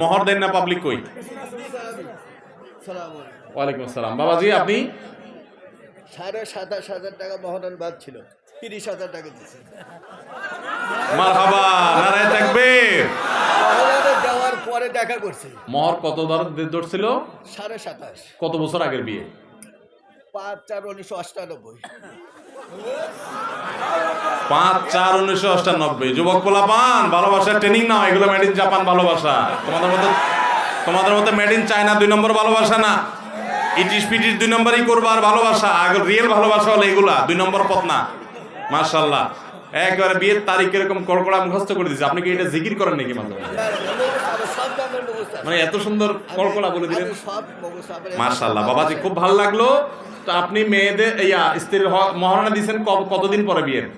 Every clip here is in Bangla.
মোহর দেন না পাবলিক কই? ওয়ালাইকুম আসসালাম। বাবাজি আপনি 27,500 টাকা মহরণ বাদ ছিল, 30,000 টাকা দিচ্ছে। মারহাবা, নারায়ে তাকবীর। মহরণে দেওয়ার পরে দেখা করছি। মোহর কত ধরছিল? 27,500। কত বছর আগের বিয়ে? 5/4/1998। 5/4/1998। যুবক পোলাপান, ভালোবাসার ট্রেনিং নাও, এগুলো মেড ইন জাপান ভালোবাসা। তোমাদের মতো মেড ইন চায়না 2 নম্বর ভালোবাসা না। ইটিস পিটিস 2 নম্বরই করবার ভালোবাসা। আগে রিয়েল ভালোবাসা হলো এগুলা, 2 নম্বর পথ না। মাশাআল্লাহ, একেবারে বিয়ের তারিখ এরকম কড়কড়া মুখস্থ করে দিয়েছে। আপনি কি এটা জিকির করেন নাকি মাঝে মাঝে? মানে এত সুন্দর কড়কড়া বলে দিলেন, মাশাআল্লাহ। বাবাজি খুব ভালো লাগলো। তো আপনি মেয়েদের স্ত্রীর মহারণা দিয়েছেন কতদিন পরে বিয়ের?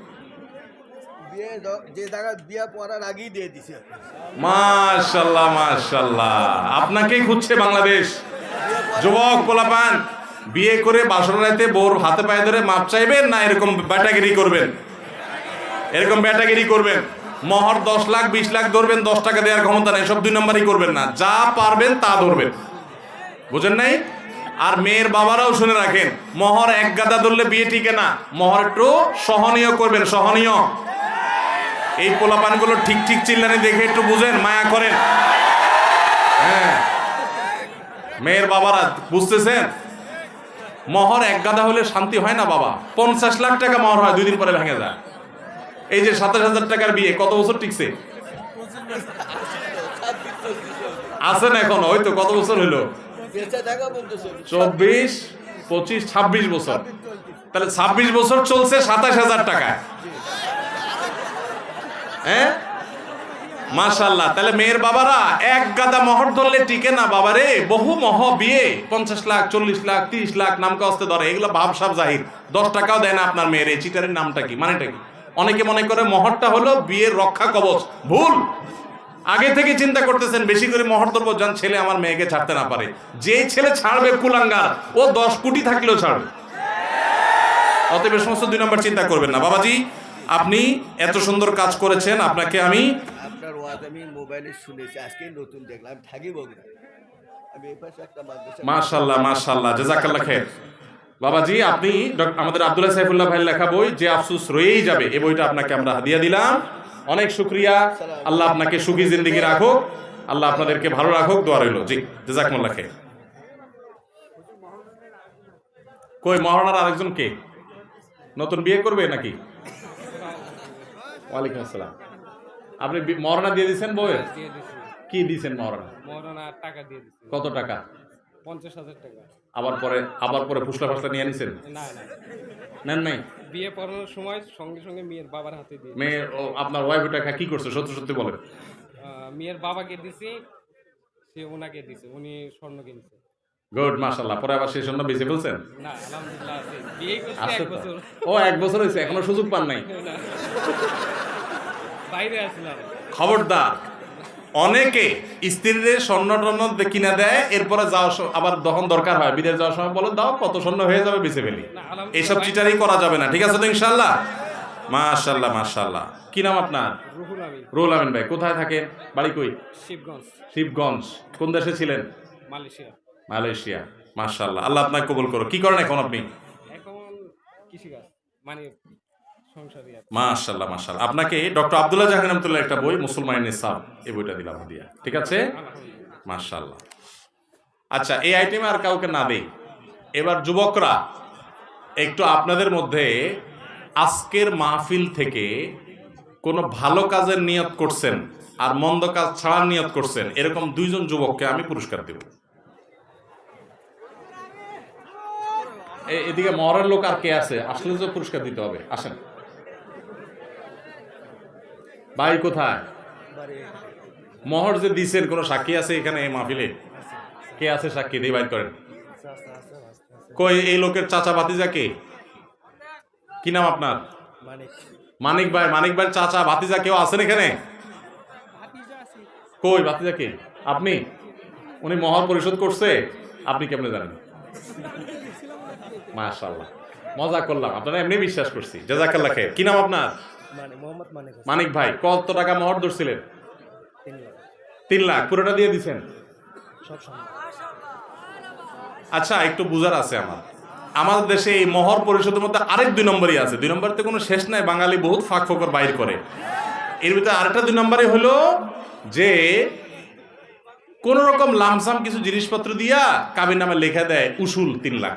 যে জায়গা বিয়ে পড়ার আগেই দিয়ে দিছে। মাশাআল্লাহ মাশাআল্লাহ, আপনাকেই খুঁজছে বাংলাদেশ। যুবক পোলাপান, বিয়ে করে বাসর রাতে বউর হাতে পায়ে ধরে মাপ চাইবেন না এরকম ব্যাটাগিরি করবেন? এরকম ব্যাটাগিরি করবেন। মোহর 10 লাখ 20 লাখ ধরবেন, 10 টাকা দেওয়ার ক্ষমতা নেই, সব 2 নম্বরই করবেন না। যা পারবেন তা ধরবেন, বুঝেন নাই? আর মেয়ের বাবারাও শুনে রাখেন, মোহর এক গাদা ধরলে বিয়ে টিকে না। মোহর একটু সহনীয় করবেন, সহনীয়। এই পোলাপানগুলো ঠিক ঠিক চিল্লানি দেখে একটু বুঝেন, মায়া করেন। হ্যাঁ, মেয়ের বাবারা বুঝতেছেন, মোহর এক গাদা হলে শান্তি হয় না বাবা। 50 লাখ টাকা মোহর হয়, 2 দিন পরে ভেঙে যায়। এই যে 27,000 টাকার বিয়ে কত বছর টিকছে? আছেন এখন? ওই তো কত বছর হইলো? 24, 25, 26 বছর। তাহলে 26 বছর চলছে 27,000 টাকা। হ্যাঁ, মাশাআল্লাহ। তাহলে মেয়ের বাবারা এক গাদা মোহর ধরলে টিকে না বাবারে। বহু বিয়ে 50 লাখ 40 লাখ 30 লাখ নামকা হস্তে ধরে, এগুলো ভাবসাব জাহির। 10 টাকাও দেয় না আপনার মেয়ের। এই চিটারের নামটা কি, মানেটা কি? অনেকে মনে করে মোহরটা হলো বিয়ের রক্ষা কবচ। ভুল। আগে থেকে চিন্তা করতেছেন বেশি করে মোহর ধরবো, যান ছেলে আমার মেয়েকে ছাড়তে না পারে। যে ছেলে ছাড়বে কুলাঙ্গার, ও 10 কোটি থাকলেও ছাড়বে। অতএব সমস্ত 2 নম্বর চিন্তা করবেন না। বাবাজি আপনি এত সুন্দর কাজ করেছেন, আপনাকে আমি আপনার ওয়াজ আমি মোবাইলে শুনেছি, আজকে নতুন দেখলাম। থাকি বগুড়া, আমি এই পাশে একটা মাদ্রাসা। মাশাআল্লাহ মাশাআল্লাহ, জাযাকাল্লাহ খাইর। বাবাজি আপনি আমাদের আব্দুল্লাহ সাইফুল্লাহ ভাইয়ের লেখা বই যে আফসোস রয়েই যাবে, এই বইটা আপনাকে আমরা হাদিয়া দিলাম। অনেক শুকরিয়া। আল্লাহ আপনাকে সুখী জিন্দেগি রাখুক, আল্লাহ আপনাদেরকে ভালো রাখুক, দোয়া রইল। জি, জাযাকুমুল্লাহ খাইর। কই মহারণার আরেকজন কে? নতুন বিয়ে করবে নাকি? ওয়ালাইকুম আসসালাম। আপনি মহারণা দিয়ে দিয়েছেন বউয়ের? কি দিয়েছেন মহারণা? মহারণা টাকা দিয়ে দিচ্ছি। কত টাকা? 50,000 টাকা। আবার পরে ফুসলা ফাসলা নিয়ে নিছেন? না না, নেন নাই? বিয়ে পড়ানোর সময় সঙ্গে সঙ্গে মেয়ের বাবার হাতে দিয়ে মেয়ে আপনার ওয়াইফ টাকা কি করছে সত্যি সত্যি বলেন? মেয়ের বাবাকে দিছি, সে ওনাকে দিছে, উনি স্বর্ণ কিনছে। গুড, মাশাআল্লাহ। পরে আবার সেই জন্য বেঁচে ফেলছেন? না আলহামদুলিল্লাহ আছে, বিয়ে করছে আছে 1 তো? বছর। ও 1 বছর হয়েছে, এখনো সুযোগ পান নাই? না, বাইরে আসলাম। খবরদার, অনেকে স্ত্রীর স্বর্ণ টর্ণ কিনা দেয়, এরপরে আবার যখন দরকার হয় বিদেশ যাওয়ার সময় বলে দাও, কত স্বর্ণ হয়ে যাবে বেঁচে ফেলি। না, আলহামদুলিল্লাহ এইসব চিটারি করা যাবে না, ঠিক আছে তো ইনশাআল্লাহ? মাশাআল্লাহ মাশাআল্লাহ। কি নাম আপনার? রুহুল আমিন। রুহুল আমিন ভাই, কোথায় থাকেন? বাড়ি কই? শিবগঞ্জ, শিবগঞ্জ। কোন দেশে ছিলেন? মালয়েশিয়া। মালয়েশিয়া। মাশাআল্লাহ, আল্লাহ আপনাকে কবুল করুক। কি করেন এখন আপনি? এখন কৃষিকাজ, মানে সংসারী আর কি। মাশাআল্লাহ মাশাআল্লাহ। আপনাকে ডক্টর আব্দুল্লাহ জাহাঙ্গীর রহমাতুল্লাহ একটা বই মুসলমানের নিসাব, এই বইটা দিলাম হাদিয়া, ঠিক আছে? আলহামদুলিল্লাহ। মাশাআল্লাহ। আচ্ছা, এই আইটেমে আর কাউকে না দেই। এবার যুবকরা একটু আপনাদের মধ্যে আজকের মাহফিল থেকে কোনো ভালো কাজের নিয়ত করছেন আর মন্দ কাজ ছাড়ার নিয়ত করছেন, এরকম 2 জন যুবককে আমি পুরস্কার দেব। এদিকে মহরের লোক আর কে আছে? আসলে তো পুরস্কার দিতে হবে, আসেন। ভাই কোথায়? মোহর যে দিছেন কোনো সাক্ষী আছে এখানে এই মাহফিলে? কে আছে সাক্ষী? দিয়ে বাইর করেন। কই এই লোকের চাচা ভাতিজা কে? কি নাম আপনার? মানিক ভাই। মানিক ভাই চাচা ভাতিজা কেউ আছেন এখানে? কই ভাতিজা কে? আপনি? উনি মোহর পরিশোধ করছে, আপনি কেমনে জানেন? মাশাআল্লাহ, মজা করলাম, আপনারা এমনি বিশ্বাস করছি। জাযাকাল্লাহ খাইর। কি নাম আপনার? মোহাম্মদ মানিক ভাই। কত টাকা মোহর ধরছিলেন? 3 লাখ পুরোটা দিয়ে দিছেন? আচ্ছা, একটু বুঝার আছে আমাদের দেশে এই মহর পরিষদের মধ্যে আরেক 2 নম্বরই আছে। 2 নম্বরতে কোনো শেষ নাই, বাঙালি বহুত ফাঁক ফোকর বাইর করে। এর ভিতরে আরেকটা 2 নম্বরই হলো যে কোন রকম লামসাম কিছু জিনিসপত্র দিয়া কাবির নামে লেখা দেয় উসুল 3 লাখ।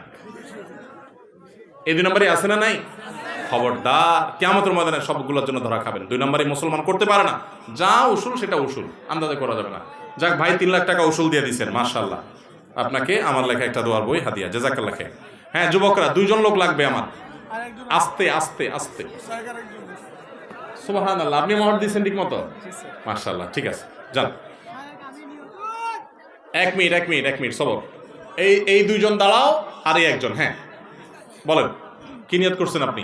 এই 2 নম্বরই আছে না নাই? খবরদার, কিয়ামতের ময়দানে সবগুলোর জন্য ধরা খাবেন। 2 নম্বরই মুসলমান করতে পারে না। যা উসুল সেটা উসুল, আন্দাজে করা যাবে না। যাক ভাই, 3 লাখ টাকা উসুল দিয়ে দিচ্ছেন, মাশাআল্লাহ। আপনাকে আমার লেখা একটা দোয়ার বই হাদিয়া, জাযাকাল্লাহ খাইর। হ্যাঁ যুবকরা, 2 জন লোক লাগবে আমার। আস্তে আস্তে আস্তে, সুবহানাল্লাহ। আপনি মোহর দিয়েছেন ঠিক মতো? মাশাআল্লাহ, ঠিক আছে, যান। 1 মিনিট সবর। এই 2 জন দাঁড়াও, আর এই একজন। হ্যাঁ বলেন, কি নিয়ত করছেন আপনি?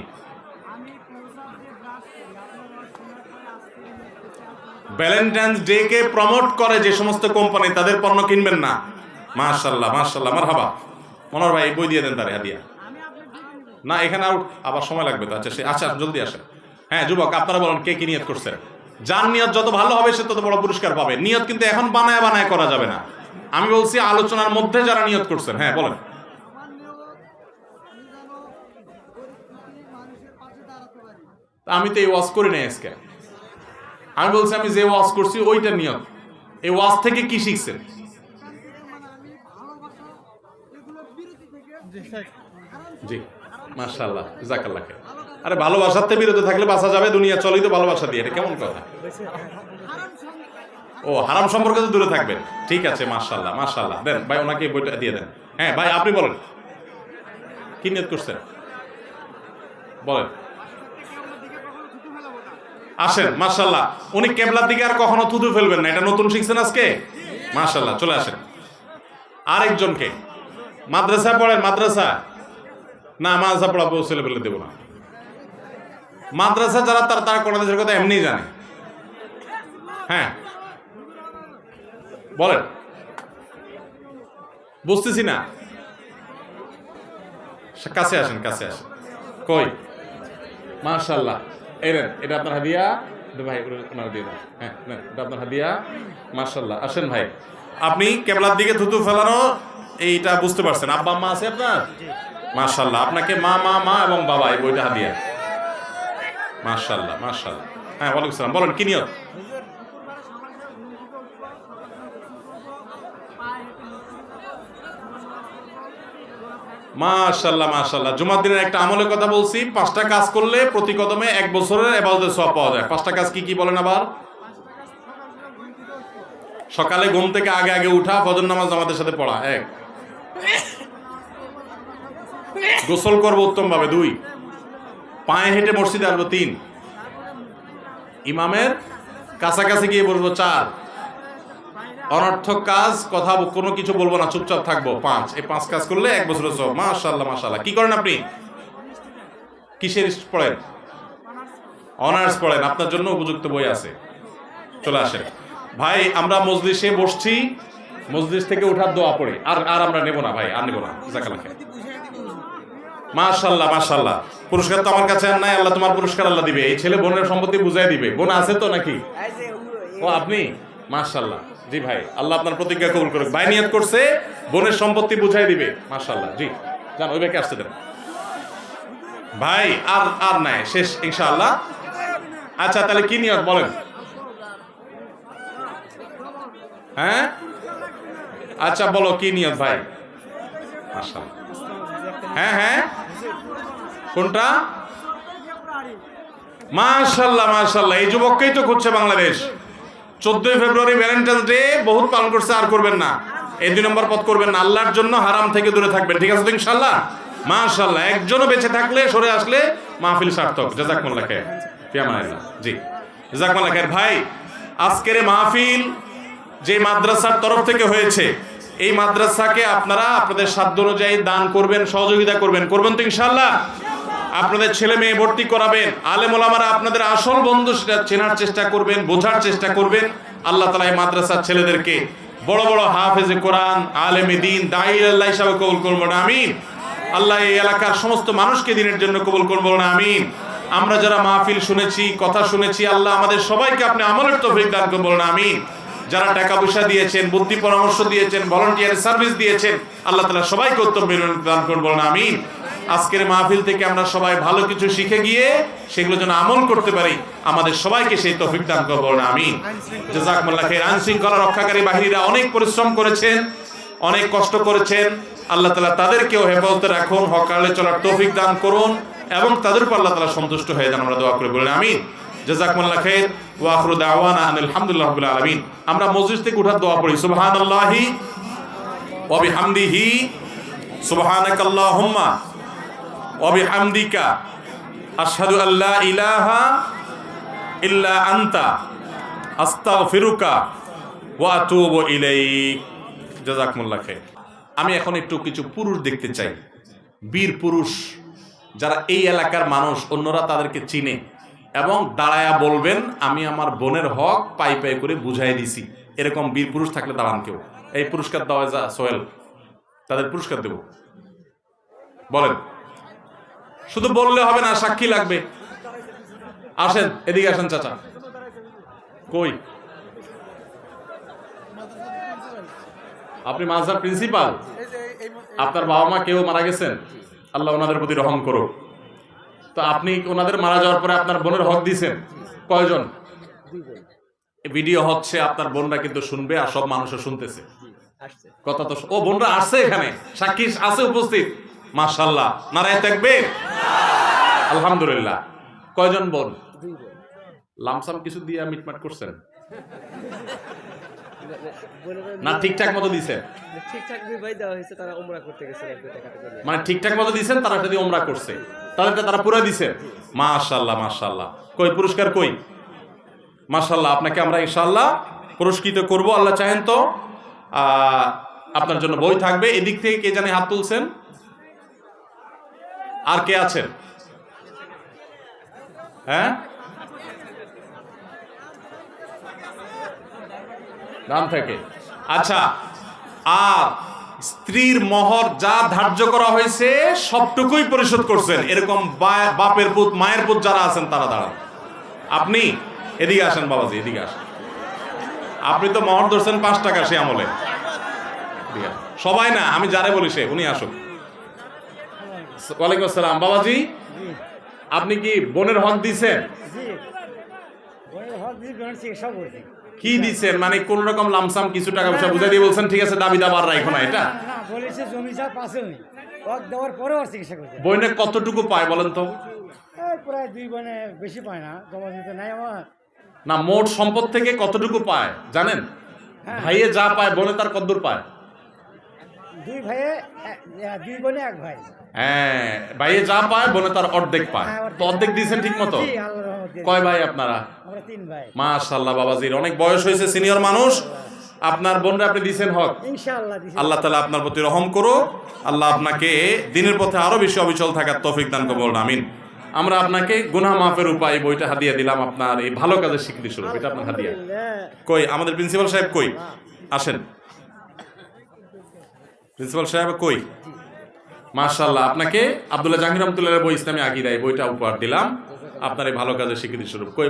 ভ্যালেন্টাইন্স ডে কে প্রমোট করে যে সমস্ত কোম্পানি, তাদের পণ্য কিনবেন না। মাশাআল্লাহ মাশাআল্লাহ, মারহাবা। মনোহর ভাই বই দিয়ে দেন তারে হাদিয়া। না, এখানে আবার সময় লাগবে তো। আচ্ছা জলদি আসেন। হ্যাঁ যুবক, আপনারা বলেন কে কি নিয়ত করছেন? যার নিয়ত যত ভালো হবে সে তত বড় পুরস্কার পাবে। নিয়ত কিন্তু এখন বানায় বানায় করা যাবে না। আমি বলছি আলোচনার মধ্যে যারা নিয়ত করছেন। হ্যাঁ বলেন। আমি তো এই ওয়াজ করি নাই আজকে। আমি বলছি আমি যে ওয়াজ করছি ওইটা নিয়ত। এই ওয়াজ থেকে কি শিখছেন? জি মাশাআল্লাহ, জাযাকাল্লাহ খাইর। আরে ভালোবাসাতে বিরত থাকলে বাঁচা যাবে, দুনিয়া চলেই তো ভালোবাসা দিয়ে। এটা কেমন কথা? ও, হারাম সম্পর্কে তো দূরে থাকবেন। ঠিক আছে, মাশাআল্লাহ মাশাআল্লাহ। দেন ভাই, ওনাকে বইটা দিয়ে দেন। হ্যাঁ ভাই, আপনি বলেন কি নিয়ত করছেন, বলেন। আসেন, মাশাআল্লাহ। উনি কেবলার দিকে আর কখনো থুতু ফেলবেন না, এটা নতুন শিখছেন আজকে। মাশাআল্লাহ, চলে আসেন। আরেকজনকে, মাদ্রাসা পড়েন? মাদ্রাসা না, মাদ্রাসা পড়াবো ছেলে পেলে দেবো না। মাদ্রাসা যারা তারা কোন দেশের কথা এমনি জানে। হ্যাঁ বলেন, বুঝতেছি না। কাছে আসেন, কাছে আসেন। কই? মাশাআল্লাহ, এই নেন, এটা আপনার হাদিয়া। ভাই ওনার দিয়ে দেন। হ্যাঁ নেন, এটা আপনার হাদিয়া। মাশাআল্লাহ, আসেন ভাই। আপনি কেবলার দিকে থুতু ফেলানো এইটা বুঝতে পারছেন? আব্বা আম্মা আছে আপনার? মাশাআল্লাহ, আপনাকে মা এবং বাবা এই বইটা হাদিয়া। মাশাআল্লাহ মাশাআল্লাহ। হ্যাঁ ওয়ালাইকুম আসসালাম। বলেন কি নিয়ত? মাশাআল্লাহ মাশাআল্লাহ। জুমার দিনের একটা আমলের কথা বলছি, 5টা কাজ করলে প্রতি কদমে 1 বছরের ইবাদতের সওয়াব পাওয়া যায়। 5টা কাজ কি কি বলেন আবার? সকালে ঘুম থেকে আগে উঠা, ফজর নামাজ জামাতের সাথে পড়া 1, গোসল করবো উত্তম ভাবে 2, পায়ে হেঁটে মসজিদে আসবো 3, ইমামের কাছাকাছি গিয়ে বসবো 4, অনর্থক কাজ কথা কোনো কিছু বলবো না, চুপচাপ থাকবো 5। এই 5 কাজ করলে 1 বছরের সওয়াব। মাশাআল্লাহ মাশাআল্লাহ। কি করেন আপনি? কিসের পড়েন? অনার্স পড়েন। আপনার জন্য উপযুক্ত বই আছে, চলে আসেন। ভাই আমরা মজলিসে বসছি, মজলিস থেকে উঠার দোয়া পড়ে আর আমরা নেব না ভাই, আর নেব না। জাযাকাল্লাহ খাইর। মাশাআল্লাহ মাশাআল্লাহ। পুরস্কার তো আমার কাছে আর নাই, আল্লাহ তোমার পুরস্কার আল্লাহ দিবে। এই ছেলে বোনের সম্পত্তি বুঝাই দিবে। বোন আছে তো নাকি? ও আপনি? মাশাআল্লাহ। জি ভাই, আল্লাহ আপনার প্রতিজ্ঞা কবুল করুক। ভাই নিয়ত করছে বোনের সম্পত্তি বুঝাই দিবে। মাশাআল্লাহ। জি যান, ওই ভাইকে আসতে দেন ভাই। আর নাই, শেষ ইনশাআল্লাহ। আচ্ছা তাহলে কি নিয়ত বলেন? হ্যাঁ আচ্ছা বলো কি নিয়ত ভাই? মাশাআল্লাহ। হ্যাঁ কোনটা? মাশাআল্লাহ মাশাআল্লাহ। এই যুবককেই তো খুঁজছে বাংলাদেশ। 14 ফেব্রুয়ারি ভ্যালেন্টাইন্স ডে বহুত পালন করছে, আর করবেন না। এই 2 নম্বর পথ করবেন না। আল্লাহর জন্য হারাম থেকে দূরে থাকবেন, ঠিক আছে তো ইনশাআল্লাহ? মাশাআল্লাহ। একজনও বেঁচে থাকলে সরে আসলে মাহফিল সার্থক। জাযাকুমুল্লাহ খাইর। ফি আমানিল্লাহ। জি জাযাকুমুল্লাহ খাইর। ভাই আজকের মাহফিল যে মাদ্রাসার তরফ থেকে হয়েছে, এই মাদ্রাসাকে আপনারা আপনাদের সাধ্য অনুযায়ী দান করবেন, সহযোগিতা করবেন তো ইনশাআল্লাহ? আপনাদের ছেলে মেয়ে ভর্তি করাবেন, আলেম ওলামারা আপনাদের আসল বন্ধু সেটা চেনার চেষ্টা করবেন, বোঝার চেষ্টা করবেন। আল্লাহ তাআলা এই মাদ্রাসার ছেলেদেরকে বড় বড় হাফেজে কোরআন, আলেমে দ্বীন, দাঈ আল্লাহ হিসাবে কবুল করুন, বলুন আমিন। আল্লাহ এই এলাকার সমস্ত মানুষকে দ্বীনের জন্য কবুল করুন, বলুন আমিন। আমরা যারা মাহফিল শুনেছি, কথা শুনেছি, আল্লাহ আমাদের সবাইকে আপনি আমলের তৌফিক দান করুন, বলুন আমিন। যারা টাকা পয়সা দিয়েছেন, বুদ্ধি পরামর্শ দিয়েছেন, ভলান্টিয়ার সার্ভিস দিয়েছেন, আল্লাহ তাআলা সবাইকে উত্তম বিনিময় দান করুন, বলুন আমিন। আজকের মাহফিল থেকে আমরা সবাই ভালো কিছু শিখে গিয়ে সেগুলো যেন আমল করতে পারি, আমাদের সবাইকে সেই তৌফিক দান করুন, বলুন আমিন। জাযাকুমুল্লাহ খাইর। আইন শৃঙ্খলা রক্ষাকারী বাহিনীরা অনেক পরিশ্রম করেছেন, অনেক কষ্ট করেছেন। আল্লাহ তাআলা তাদেরকেও হেফাজতে রাখুন, হকালে চলার তৌফিক দান করুন এবং তাদের উপর আল্লাহ তাআলা সন্তুষ্ট হয়ে যান। আমরা দোয়া করে বলেন আমিন। জাযাকুমুল্লাহ খাইর ওয়া আখিরু দাওয়ানা আলহামদুলিল্লাহি রাব্বিল আলামিন। আমরা মসজিদ থেকে উঠার দোয়া পড়ি, সুবহানাল্লাহি ওয়া বিহামদিহি সুবহানাকাল্লাহুম্মা ওয়া বিহামদিকা আশহাদু আল্লা ইলাহা ইল্লা আনতা আস্তাগফিরুকা ওয়া আতুবু ইলাইক। জাযাকুমুল্লাহ খাইর। আমি এখন একটু কিছু পুরুষ দেখতে চাই, বীর পুরুষ যারা এই এলাকার মানুষ, অন্যরা তাদেরকে চিনে এবং দাঁড়ায়া বলবেন আমি আমার বোনের হক পাই পাই করে বুঝাই দিছি। এরকম বীর পুরুষ থাকলে দাঁড়ান কেউ। এই পুরস্কার দেওয়া যা সোহেল, তাদের পুরস্কার দেব। বলেন, শুধু বললে হবে না, সাক্ষী লাগবে। আসেন এদিকে আসেন চাচা। কই আপনি? মাদ্রাসার প্রিন্সিপাল। আপনার বাবা মা কেউ মারা গেছেন, আল্লাহ ওনাদের প্রতি রহম করো। তো আপনি ওনাদের মারা যাওয়ার পরে আপনার বোনের হক দিয়েছেন কয়জন? ভিডিও হচ্ছে, আপনার বোনরা কিন্তু শুনবে আর সব মানুষও শুনতেছে কথা। তো ও বোনরা আসছে, এখানে সাক্ষী আছে উপস্থিত, মাশাআল্লাহ, নারায়ে তাকবীর, আলহামদুলিল্লাহ। কয়জন বোন? লামসাম কিছু দিয়ে মিটমাট করছেন না? ঠিকঠাক মতো দিছেন? ঠিকঠাক ভাই দেওয়া হয়েছে, তারা উমরা করতে গেছে, মানে ঠিকঠাক মতো দিছেন, তারা যদি উমরা করছে তাহলে তারা পুরো দিছে। মাশাআল্লাহ মাশাআল্লাহ। কই পুরস্কার কই? মাশাআল্লাহ, আপনাকে আমরা ইনশাআল্লাহ পুরস্কৃত করব, আল্লাহ চাহেন তো। আপনার জন্য বই থাকবে। এদিক থেকে কে জানে হাত তুলছেন? আর কে আছেন? হ্যাঁ, নাম থেকে। আচ্ছা, আর স্ত্রীর মোহর যা ধার্য করা হয়েছে সবটুকুই পরিশোধ করছেন, এরকম বাপের পুত মায়ের পুত যারা আছেন তারা দাঁড়ান। আপনি এদিকে আসেন বাবাজি, এদিকে আসেন। আপনি তো মোহর ধরছেন 5 টাকা সে আমলে। সবাই না, আমি যারে বলি সে, উনি আসুন। ওয়ালাইকুম আসসালাম। বাবাজি, আপনি কি বোনের হক দিছেন? কি দিচ্ছেন? মানে কোন রকম লামসাম কিছু টাকা পয়সা বুঝাই দিয়ে বলছেন ঠিক আছে, দাবি দাবার রাখো না, এটা বলেছে জমি যা পাশে হক দেওয়ার পরেও চিকিৎসা করছে। বইনে কতটুকু পায় বলেন তো? প্রায় 2 বনে বেশি পায় না, জমা দিতে নাই আমার। না, মোট সম্পদ থেকে কতটুকু পায় জানেন? ভাইয়ে যা পায় বোনে তার কতদূর পায়? 2 ভাইয়ে 2 বনে 1 ভাই। হ্যাঁ, ভাইয়ে যা পায় বোনে তার অর্ধেক পায়। তো অর্ধেক দিয়েছেন ঠিক মতো? কয় ভাই আপনারা? আমরা 3 ভাই। মাশাআল্লাহ, বাবাজির অনেক বয়স হয়েছে, সিনিয়র মানুষ। আপনার বোনরা আপনি দিয়েছেন হক, ইনশাআল্লাহ। আল্লাহ তাআলা আপনার প্রতি রহম করো। আল্লাহ আপনাকে দিনের পথে আরো বেশি অবিচল থাকার তৌফিক দান করুন, আমিন। আমরা আপনাকে গুনাহ মাফের উপায় বইটা হাদিয়া দিলাম, আপনার এই ভালো কাজের স্বীকৃতি স্বরূপ। এটা আপনার হাদিয়া। কই আমাদের প্রিন্সিপাল সাহেব কই? আসেন, প্রিন্সিপাল সাহেব কই? মাশাআল্লাহ, আপনাকে আব্দুল্লাহ জাহাঙ্গীর রহমাতুল্লাহর বই ইসলামী আকীদা, এই বইটা উপহার দিলাম আপনার এই ভালো কাজের স্বীকৃতি স্বরূপ। কই